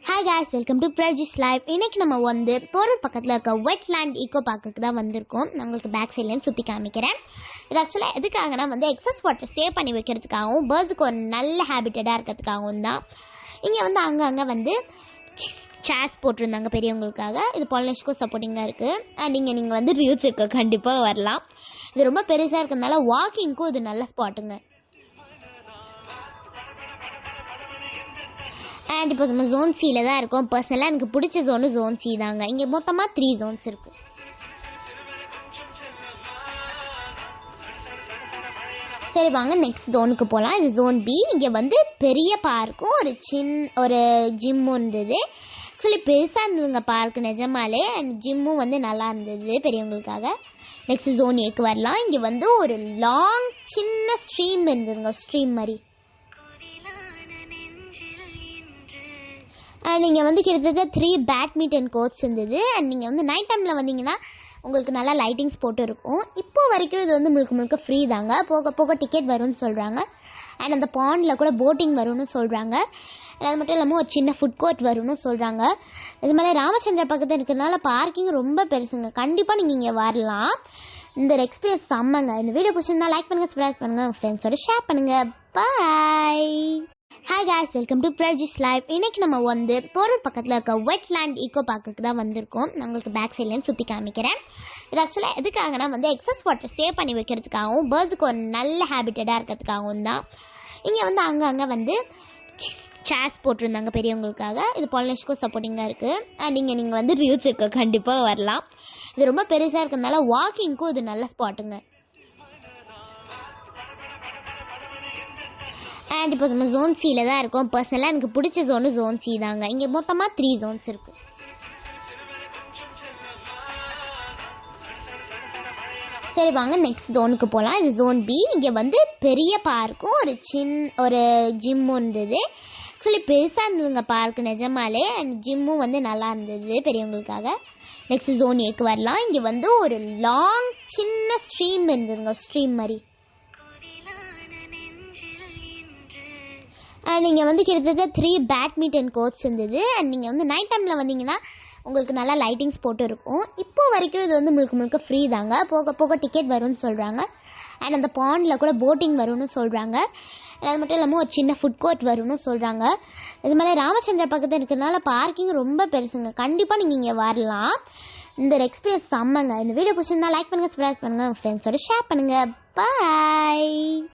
Hi guys, welcome to Prajis live. இன்னைக்கு நம்ம வந்து போரூர் பக்கத்தில் இருக்க வெட்லேண்ட் ஈகோ பார்க்குக்கு தான் வந்திருக்கோம். நான் உங்களுக்கு பேக் சைட்லேருந்து சுற்றி காமிக்கிறேன். இது ஆக்சுவலாக எதுக்காகனா வந்து எக்ஸஸ் வாட்டர் சேவ் பண்ணி வைக்கிறதுக்காகவும் பேர்ட்ஸுக்கு ஒரு நல்ல ஹேபிட்டடாக இருக்கிறதுக்காகவும் தான். இங்கே வந்து அங்கங்கே வந்து சேர்ஸ் போட்டிருந்தாங்க பெரியவங்களுக்காக. இது பாலினேஷனுக்கும் சப்போர்ட்டிங்காக இருக்குது. அண்ட் நீங்கள் வந்து ரீல்ஸ் இருக்க கண்டிப்பாக வரலாம். இது ரொம்ப பெருசாக இருக்கிறதுனால வாக்கிங்க்கும் இது நல்ல ஸ்பாட்டுங்க. அண்ட் இப்போ நம்ம ஜோன் சியில் தான் இருக்கோம். பர்சனலாக எனக்கு பிடிச்ச ஜோன் சி தாங்க. இங்கே மொத்தமாக 3 ஜோன்ஸ் இருக்குது. சரி வாங்க நெக்ஸ்ட் ஜோனுக்கு போகலாம். இது ஜோன் பி. இங்கே வந்து பெரிய பார்க்கும் ஒரு ஜிம்மும் இருந்தது. ஆக்சுவலி பெருசாக இருந்ததுங்க பார்க்கு நிஜமாலே. அண்ட் ஜிம்மும் வந்து நல்லா இருந்தது பெரியவங்களுக்காக. நெக்ஸ்ட் ஜோன் ஏக்கு வரலாம். இங்கே வந்து ஒரு லாங் சின்ன ஸ்ட்ரீம் இருந்ததுங்க, ஸ்ட்ரீம் மாதிரி. அண்ட் நீங்கள் வந்து கிட்டத்தட்ட 3 பேட்மிண்டன் கோர்ட்ஸ் இருந்தது. அண்ட் நீங்கள் வந்து நைட் டைமில் வந்தீங்கன்னா உங்களுக்கு நல்லா லைட்டிங்ஸ் போட்டு இருக்கும். இப்போ வரைக்கும் இது வந்து முழுக்க ஃப்ரீ தாங்க. போக போக டிக்கெட் வரும்னு சொல்கிறாங்க. அண்ட் அந்த பாண்டில் கூட போட்டிங் வரும்னு சொல்கிறாங்க. அது மட்டும் இல்லாமல் ஒரு சின்ன ஃபுட் கோர்ட் வரும்னு சொல்கிறாங்க. இது மாதிரி ராமச்சந்திர பக்கத்தில் இருக்கிறதுனால பார்க்கிங் ரொம்ப பெருசுங்க. கண்டிப்பாக நீங்கள் இங்கே வரலாம். இந்த எக்ஸ்பீரியன்ஸ் செம்மங்க. இந்த வீடியோ பிடிச்சிருந்தா லைக் பண்ணுங்கள், சப்ஸ்கிரைப் பண்ணுங்கள், உங்கள் ஃப்ரெண்ட்ஸோட ஷேர் பண்ணுங்கள். Bye. Hi guys, welcome to Prajis live. இன்னைக்கு நம்ம வந்து போரூர் பக்கத்தில் இருக்க வெட்லேண்ட் ஈகோ பார்க்குக்கு தான் வந்திருக்கோம். நான் உங்களுக்கு பேக் சைட்லேருந்து சுற்றி காமிக்கிறேன். இது ஆக்சுவலாக எதுக்காகனா வந்து எக்ஸஸ் வாட்டர் சேவ் பண்ணி வைக்கிறதுக்காகவும் பேர்ட்ஸுக்கு ஒரு நல்ல ஹேபிட்டடாக இருக்கிறதுக்காகவும் தான். இங்கே வந்து அங்கங்கே வந்து சேர்ஸ் போட்டிருந்தாங்க பெரியவங்களுக்காக. இது பாலினேஷனுக்கும் சப்போர்ட்டிங்காக இருக்குது. அண்ட் நீங்கள் வந்து ரீல்ஸ் இருக்க கண்டிப்பாக வரலாம். இது ரொம்ப பெருசாக இருக்கிறதுனால வாக்கிங்க்கும் இது நல்ல ஸ்பாட்டுங்க. அண்ட் இப்போ நம்ம ஜோன் சியில் தான் இருக்கோம். பர்சனலாக எனக்கு பிடிச்ச ஜோன் சி தாங்க. இங்கே மொத்தமாக 3 ஜோன்ஸ் இருக்குது. சரி வாங்க நெக்ஸ்ட் ஜோனுக்கு போகலாம். இது ஜோன் பி. இங்கே வந்து பெரிய பார்க்கும் ஒரு ஜிம்மும் இருந்தது. ஆக்சுவலி பெருசாக இருந்ததுங்க பார்க்கு நிஜமாலே. அண்ட் ஜிம்மும் வந்து நல்லா இருந்தது பெரியவங்களுக்காக. நெக்ஸ்ட் ஜோன் ஏக்கு வரலாம். இங்கே வந்து ஒரு லாங் சின்ன ஸ்ட்ரீம் இருந்ததுங்க, ஸ்ட்ரீம் மாதிரி. அண்ட் நீங்கள் வந்து கிட்டத்தட்ட 3 பேட்மிண்டன் கோர்ட்ஸ் இருந்தது. அண்ட் நீங்கள் வந்து நைட் டைமில் வந்தீங்கன்னா உங்களுக்கு நல்லா லைட்டிங்ஸ் போட்டு இருக்கும். இப்போ வரைக்கும் இது வந்து முழுக்க ஃப்ரீ தாங்க. போக போக டிக்கெட் வரும்னு சொல்கிறாங்க. அண்ட் அந்த பாண்டில் கூட போட்டிங் வரும்னு சொல்கிறாங்க. அது மட்டும் இல்லாமல் ஒரு சின்ன ஃபுட் கோர்ட் வரும்னு சொல்கிறாங்க. இது மாதிரி ராமச்சந்திர பக்கத்தில் இருக்கிறதுனால பார்க்கிங் ரொம்ப பெருசுங்க. கண்டிப்பாக நீங்கள் இங்கே வரலாம். இந்த எக்ஸ்பீரியன்ஸ் செம்மங்க. இந்த வீடியோ பிடிச்சிருந்தா லைக் பண்ணுங்கள், சப்ஸ்கிரைப் பண்ணுங்கள், உங்கள் ஃப்ரெண்ட்ஸோட ஷேர் பண்ணுங்கள். பாய்.